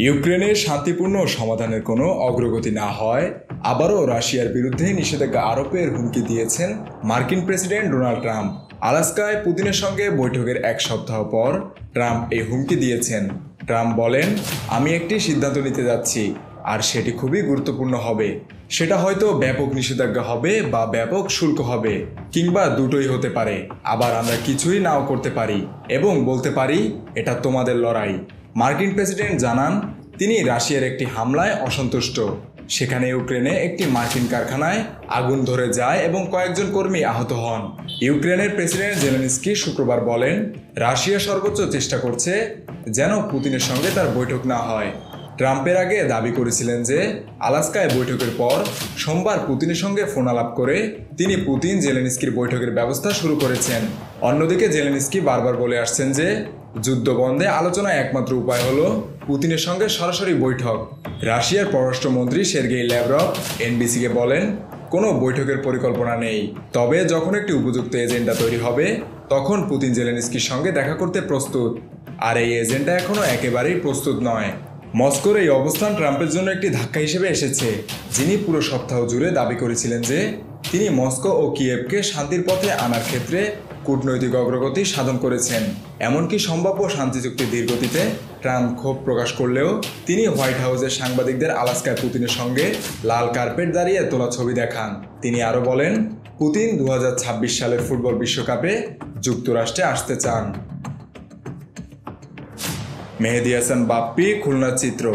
ইউক্রেনের শান্তিপূর্ণ সমাধানের কোনো অগ্রগতি না হয় আবারও রাশিয়ার বিরুদ্ধে নিষেধাজ্ঞা আরোপের হুমকি দিয়েছেন মার্কিন প্রেসিডেন্ট ডোনাল্ড ট্রাম্প। আলাস্কায় পুতিনের সঙ্গে বৈঠকের এক সপ্তাহ পর ট্রাম্প এই হুমকি দিয়েছেন। ট্রাম্প বলেন, আমি একটি সিদ্ধান্ত নিতে যাচ্ছি, আর সেটি খুবই গুরুত্বপূর্ণ হবে। সেটা হয়তো ব্যাপক নিষেধাজ্ঞা হবে বা ব্যাপক শুল্ক হবে, কিংবা দুটোই হতে পারে। আবার আমরা কিছুই নাও করতে পারি এবং বলতে পারি এটা তোমাদের লড়াই। মার্কিন প্রেসিডেন্ট জানান, তিনি রাশিয়ার একটি হামলায় অসন্তুষ্ট। সেখানে ইউক্রেনে একটি মার্কিন কারখানায় আগুন ধরে যায় এবং কয়েকজন কর্মী আহত হন। ইউক্রেনের প্রেসিডেন্ট জেলেনস্কি শুক্রবার বলেন, রাশিয়া সর্বোচ্চ চেষ্টা করছে যেন পুতিনের সঙ্গে তার বৈঠক না হয়। ট্রাম্পের আগে দাবি করেছিলেন যে আলাস্কায় বৈঠকের পর সোমবার পুতিনের সঙ্গে ফোন আলাপ করে তিনি পুতিন জেলেনস্কির বৈঠকের ব্যবস্থা শুরু করেছেন। অন্যদিকে জেলেনস্কি বারবার বলে আসছেন যে যুদ্ধ বন্ধে আলোচনায় একমাত্র উপায় হলো পুতিনের সঙ্গে সরাসরি বৈঠক। রাশিয়ার পররাষ্ট্রমন্ত্রী সের্গেই ল্যাভরভ এনবিসিকে বলেন, কোনো বৈঠকের পরিকল্পনা নেই, তবে যখন একটি উপযুক্ত এজেন্ডা তৈরি হবে তখন পুতিন জেলেনস্কির সঙ্গে দেখা করতে প্রস্তুত। আর এই এজেন্ডা এখনও একেবারেই প্রস্তুত নয়। মস্কোর এই অবস্থান ট্রাম্পের জন্য একটি ধাক্কা হিসেবে এসেছে, যিনি পুরো সপ্তাহ জুড়ে দাবি করেছিলেন যে তিনি মস্কো ও কিয়েভকে শান্তির পথে আনার ক্ষেত্রে কূটনৈতিক অগ্রগতি সাধন করেছেন। এমনকি সম্ভাব্য শান্তি চুক্তির ধীরগতিতে ট্রাম্প ক্ষোভ প্রকাশ করলেও তিনি হোয়াইট হাউসের সাংবাদিকদের আলাস্কায় পুতিনের সঙ্গে লাল কার্পেট দাঁড়িয়ে তোলা ছবি দেখান। তিনি আরও বলেন, পুতিন 2026 সালের ফুটবল বিশ্বকাপে যুক্তরাষ্ট্রে আসতে চান। মেহেদী হাসান বাপ্পি, খুলনার চিত্র।